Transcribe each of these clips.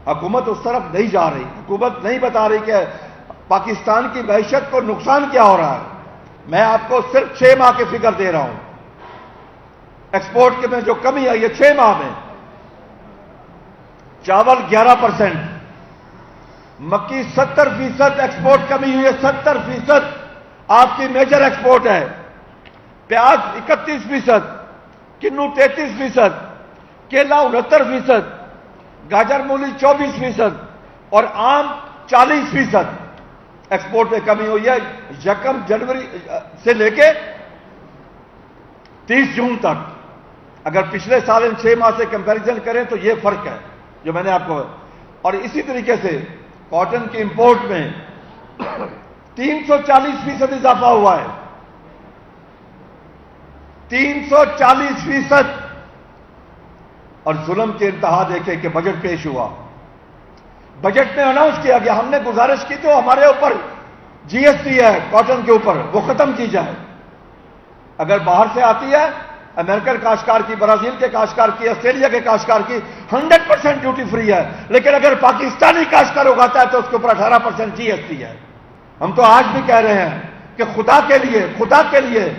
حکومت اس طرف نہیں جا رہی. حکومت نہیں بتا رہی کہ پاکستان کی معیشت کو نقصان کیا ہو رہا ہے. میں آپ کو صرف 6 ماہ کی فگر دے رہا ہوں. ایکسپورٹ کے میں جو کمی آئی ہے 6 ماہ میں، چاول 11%، مکی 70% ایکسپورٹ کمی ہوئی ہے. 70% آپ کی میجر ایکسپورٹ ہے. پیاز 31%، کنو 33%، کیلا 69%، گاجر مولی 24% اور آم 40% ایکسپورٹ میں کمی ہوئی ہے 1 جنوری سے لے کے 30 جون تک. اگر پچھلے سال ان 6 ماہ سے کمپیریزن کریں تو یہ فرق ہے جو میں نے آپ کو. اور اسی طریقے سے کاٹن کی امپورٹ میں 340% اضافہ ہوا ہے. 340%. اور ظلم کی انتہا دیکھیں کہ بجٹ پیش ہوا. بجٹ میں اناؤنس کیا گیا، ہم نے گزارش کی تو ہمارے اوپر جی ایس ٹی ہے کاٹن کے اوپر، وہ ختم کی جائے. اگر باہر سے آتی ہے امریکن کاشتکار کی، برازیل کے کاشتکار کی، آسٹریلیا کے کاشتکار کی 100% ڈیوٹی فری ہے، لیکن اگر پاکستانی کاشتکار اگاتا ہے تو اس کے اوپر 18% جی ایس ٹی ہے. ہم تو آج بھی کہہ رہے ہیں کہ خدا کے لیے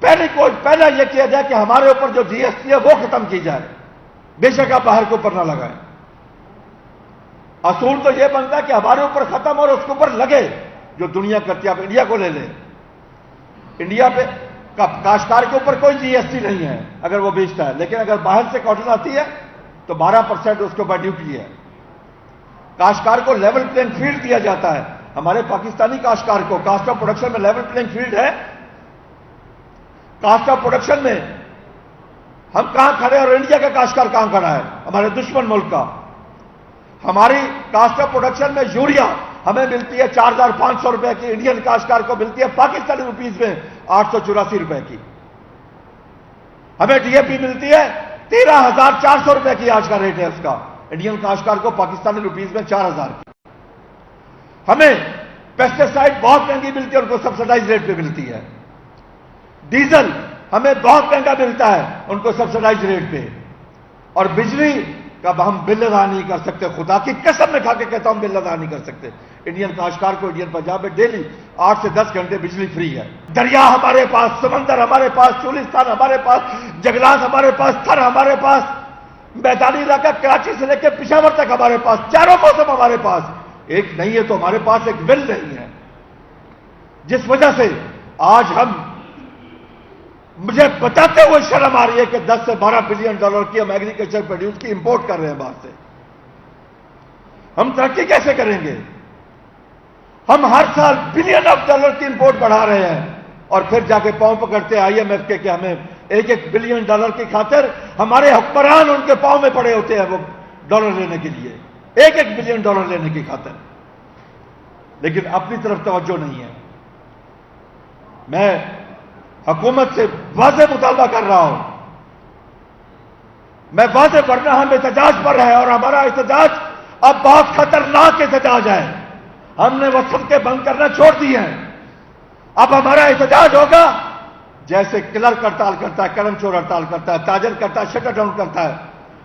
پہلا یہ کیا جائے کہ ہمارے اوپر جو جی ایس ٹی ہے وہ ختم کی جائے. بے شک آپ باہر کے اوپر نہ لگائیں. اصول تو یہ بنتا ہے کہ ہمارے اوپر ختم اور اس کے اوپر لگے جو دنیا کرتی ہے. آپ انڈیا کو لے لیں، انڈیا پہ کاشتکار کے اوپر کوئی جی ایس ٹی نہیں ہے اگر وہ بیچتا ہے، لیکن اگر باہر سے کاٹن آتی ہے تو 12% اس کے اوپر ڈیوٹی ہے. کاشتکار کو لیول پلینگ فیلڈ دیا جاتا ہے. ہمارے پاکستانی کاشتکار کو کاسٹ آف پروڈکشن میں لیول پلینگ فیلڈ ہے. کاسٹ آف پروڈکشن میں ہم کہاں کھڑے اور انڈیا کا کاشتکار کہاں کھڑا ہے؟ ہمارے دشمن ملک کا. ہماری کاسٹ آف پروڈکشن میں یوریا ہمیں ملتی ہے 4500 روپے کی، انڈین کاشتکار کو ملتی ہے پاکستانی روپیز میں 884 روپے کی. ہمیں ڈی اے پی ملتی ہے 13,400 روپے کی، آج کا ریٹ ہے اس کا. انڈین کاشتکار کو پاکستانی روپیز میں 4000 کی. ہمیں پیسٹیسائڈ بہت مہنگی ملتی ہے، ان کو سبسڈائز ریٹ پہ ملتی ہے. ڈیزل ہمیں بہت مہنگا ملتا ہے، ان کو سبسڈائز ریٹ پہ. اور بجلی کا ہم بل ادا نہیں کر سکتے. خدا کی قسم میں کھا کے کہتا ہوں بل ادا نہیں کر سکتے. انڈین کاشتکار کو انڈین پنجاب میں ڈیلی 8 سے 10 گھنٹے بجلی فری ہے. دریا ہمارے پاس، سمندر ہمارے پاس، چولستان ہمارے پاس، جنگلات ہمارے پاس، تھر ہمارے پاس، میدانی علاقہ کراچی سے لے کے پشاور تک ہمارے پاس، چاروں موسم ہمارے پاس. ایک نہیں ہے تو ہمارے پاس ایک بل نہیں ہے، جس وجہ سے آج مجھے بتاتے ہوئے شرم آ رہی ہے کہ 10 سے 12 بلین ڈالر کی ہم ایگریکلچر پروڈیوس کی امپورٹ کر رہے ہیں باہر سے. ہم ترقی کیسے کریں گے؟ ہم ہر سال بلین آف ڈالر کی امپورٹ بڑھا رہے ہیں اور پھر جا کے پاؤں پکڑتے آئی ایم ایف کے کہ ہمیں 1 بلین ڈالر کی خاطر ہمارے حکمران ان کے پاؤں میں پڑے ہوتے ہیں وہ ڈالر لینے کے لیے، 1 بلین ڈالر لینے کی خاطر. لیکن اپنی طرف توجہ نہیں ہے. میں حکومت سے واضح مطالبہ کر رہا ہوں، میں واضح کرنا ہم احتجاج پر ہے اور ہمارا احتجاج اب بہت خطرناک احتجاج ہے. ہم نے وصف کے بند کرنا چھوڑ دی ہیں. اب ہمارا احتجاج ہوگا جیسے کلرک ہڑتال کرتا ہے، کرم چور ہڑتال کرتا ہے، تاجر کرتا ہے شٹر ڈاؤن کرتا ہے،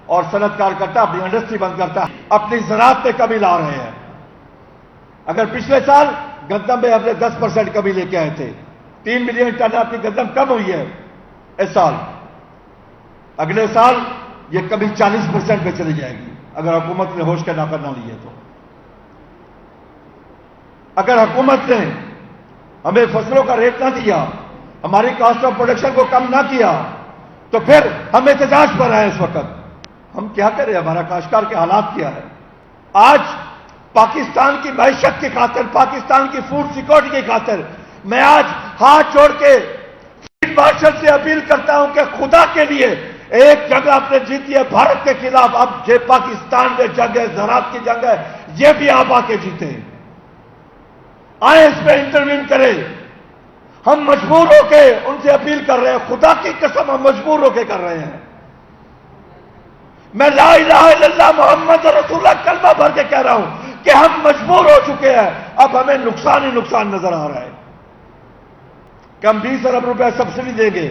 اور صنعت کار کرتا ہے اپنی انڈسٹری بند کرتا ہے. اپنی زراعت پہ کمی لا رہے ہیں. اگر پچھلے سال گندم میں ہم نے 10% کمی لے کے آئے تھے، 3 ملین ٹن آپ کی گندم کم ہوئی ہے اس سال. اگلے سال یہ کمی 40% پہ چلی جائے گی اگر حکومت نے ہوش کے ناکر نہ لیے تو. اگر حکومت نے ہمیں فصلوں کا ریٹ نہ دیا، ہماری کاسٹ آف پروڈکشن کو کم نہ کیا، تو پھر ہم احتجاج پر آئے. اس وقت ہم کیا کریں؟ ہمارا کاشتکار کے حالات کیا ہے؟ آج پاکستان کی معیشت کی خاطر، پاکستان کی فوڈ سیکورٹی کی خاطر میں آج ہاتھ جوڑ کے فیلڈ مارشل سے اپیل کرتا ہوں کہ خدا کے لیے ایک جنگ آپ نے جیتی ہے بھارت کے خلاف، اب یہ پاکستان میں جنگ ہے، زراعت کی جنگ ہے، یہ بھی آپ آ کے جیتے. آئے اس پہ انٹروین کریں. ہم مجبور ہو کے ان سے اپیل کر رہے ہیں، خدا کی قسم ہم مجبور ہو کے کر رہے ہیں. میں لا الہ الا اللہ محمد رسول اللہ کلمہ بھر کے کہہ رہا ہوں کہ ہم مجبور ہو چکے ہیں. اب ہمیں نقصان ہی نقصان نظر آ رہا ہے. کہ ہم 20 ارب روپے سبسڈی دیں گے.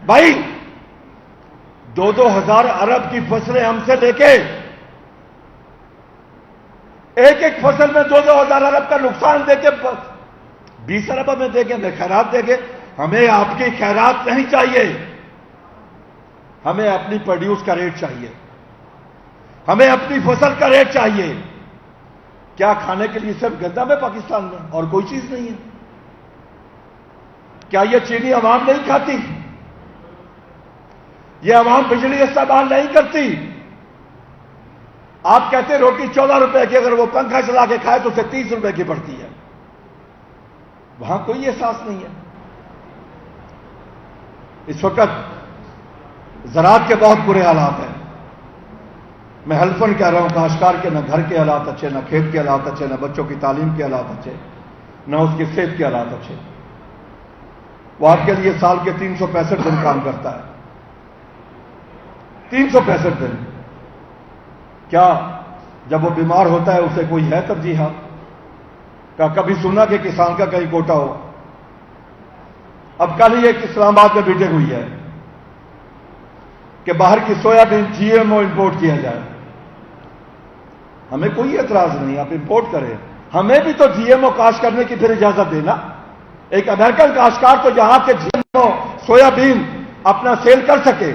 بھائی 2,000 ارب کی فصلیں ہم سے لے کے ایک ایک فصل میں 2,000 ارب کا نقصان دے کے 20 ارب ہمیں دے کے ہمیں خیرات دے گے. ہمیں آپ کی خیرات نہیں چاہیے, ہمیں اپنی پروڈیوس کا ریٹ چاہیے, ہمیں اپنی فصل کا ریٹ چاہیے. کیا کھانے کے لیے صرف گندم ہے پاکستان میں اور کوئی چیز نہیں ہے؟ کیا یہ چینی عوام نہیں کھاتی؟ یہ عوام بجلی استعمال نہیں کرتی؟ آپ کہتے ہیں روٹی 14 روپے کی, اگر وہ پنکھا چلا کے کھائے تو اسے 30 روپے کی پڑتی ہے. وہاں کوئی احساس نہیں ہے. اس وقت زراعت کے بہت برے حالات ہیں. میں حلفاً کہہ رہا ہوں, کاشتکار کے نہ گھر کے حالات اچھے, نہ کھیت کے حالات اچھے, نہ بچوں کی تعلیم کے حالات اچھے, نہ اس کی صحت کے حالات اچھے. وہ آپ کے لیے سال کے 365 دن کام کرتا ہے. 365 دن. کیا جب وہ بیمار ہوتا ہے اسے کوئی ہے ترجیحات؟ کیا کبھی سنا کہ کسان کا کہیں کوٹا ہو؟ اب کل ہی ایک اسلام آباد میں میٹنگ ہوئی ہے کہ باہر کی سویا بین جی ایم او امپورٹ کیا جائے. ہمیں کوئی اعتراض نہیں, آپ امپورٹ کریں. ہمیں بھی تو جی ایم او کاشت کرنے کی پھر اجازت دینا. ایک امریکن کاشتکار تو یہاں کے جی ایم او سویا بین اپنا سیل کر سکے,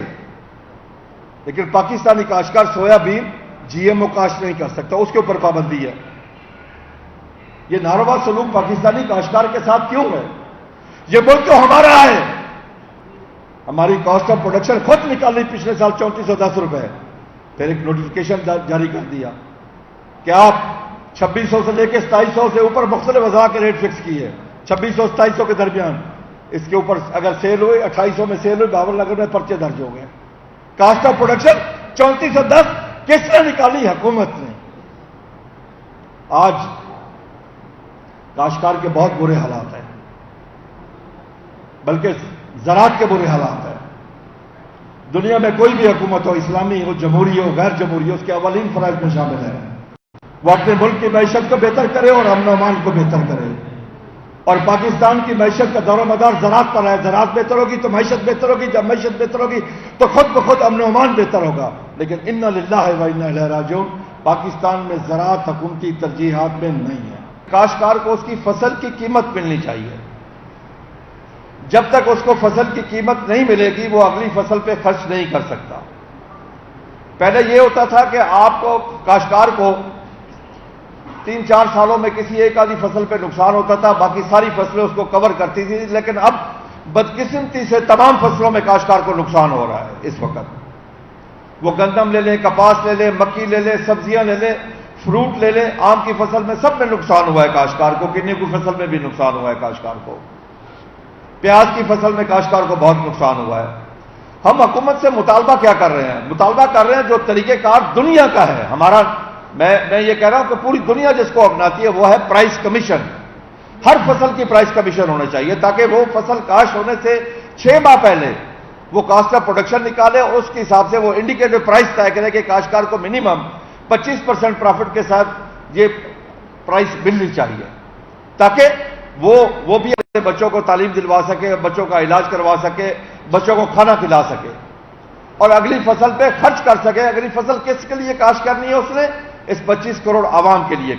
لیکن پاکستانی کاشتکار سویا بین جی ایم او کاشت نہیں کر سکتا, اس کے اوپر پابندی ہے. یہ ناروا سلوک پاکستانی کاشتکار کے ساتھ کیوں ہے؟ یہ ملک تو ہمارا ہے. ہماری کاسٹ آف پروڈکشن خود نکالی پچھلے سال 3410 روپے. پھر ایک نوٹیفکیشن جاری کر دیا کہ آپ 2600 سے لے کے 2700 سے اوپر مختلف اضلاع کے ریٹ فکس کیے. 2600 2700 کے درمیان اس کے اوپر اگر سیل ہوئی, 2800 میں سیل ہوئی, 52 نگر میں پرچے درج ہو گئے. کاسٹ آف پروڈکشن 3410 کس نے نکالی؟ حکومت نے. آج کاشتکار کے بہت برے حالات ہیں, بلکہ زراعت کے برے حالات ہیں. دنیا میں کوئی بھی حکومت ہو, اسلامی ہو, جمہوری ہو, غیر جمہوری ہو, اس کے اولین فرائض میں شامل ہے وہ اپنے ملک کی معیشت کو بہتر کرے اور امن و امان کو بہتر کرے. اور پاکستان کی معیشت کا دور و مدار زراعت پر ہے. زراعت بہتر ہوگی تو معیشت بہتر ہوگی, جب معیشت بہتر ہوگی تو خود بخود امن و امان بہتر ہوگا. لیکن انا للہ و انا الیہ راجعون, پاکستان میں زراعت حکومتی ترجیحات میں نہیں ہے. کاشتکار کو اس کی فصل کی قیمت ملنی چاہیے. جب تک اس کو فصل کی قیمت نہیں ملے گی وہ اگلی فصل پہ خرچ نہیں کر سکتا. پہلے یہ ہوتا تھا کہ آپ کو کاشتکار کو 3-4 سالوں میں کسی ایک آدھی فصل پہ نقصان ہوتا تھا, باقی ساری فصلیں اس کو کور کرتی تھی. لیکن اب بدقسمتی سے تمام فصلوں میں کاشتکار کو نقصان ہو رہا ہے. اس وقت وہ گندم لے لیں, کپاس لے لیں, مکی لے لیں, سبزیاں لے لیں, فروٹ لے لیں, آم کی فصل میں سب میں نقصان ہوا ہے کاشتکار کو. گنے کی فصل میں بھی نقصان ہوا ہے کاشتکار کو. پیاز کی فصل میں کاشتکار کو بہت نقصان ہوا ہے. ہم حکومت سے مطالبہ کیا کر رہے ہیں؟ مطالبہ کر رہے ہیں جو طریقہ کار دنیا کا ہے ہمارا. میں یہ کہہ رہا ہوں کہ پوری دنیا جس کو اپناتی ہے وہ ہے پرائس کمیشن. ہر فصل کی پرائس کمیشن ہونا چاہیے تاکہ وہ فصل کاشت ہونے سے 6 ماہ پہلے وہ کاسٹ آف پروڈکشن نکالے اور اس کے حساب سے وہ انڈیکیٹڈ پرائس طے کرے کہ کاشتکار کو منیمم 25% پروفٹ کے ساتھ یہ پرائس ملنی چاہیے, تاکہ وہ بھی اپنے بچوں کو تعلیم دلوا سکے, بچوں کا علاج کروا سکے, بچوں کو کھانا کھلا سکے اور اگلی فصل پہ خرچ کر سکے. اگلی فصل کس کے لیے کاشت کرنی ہے؟ اس نے اس 25 کروڑ عوام کے لیے.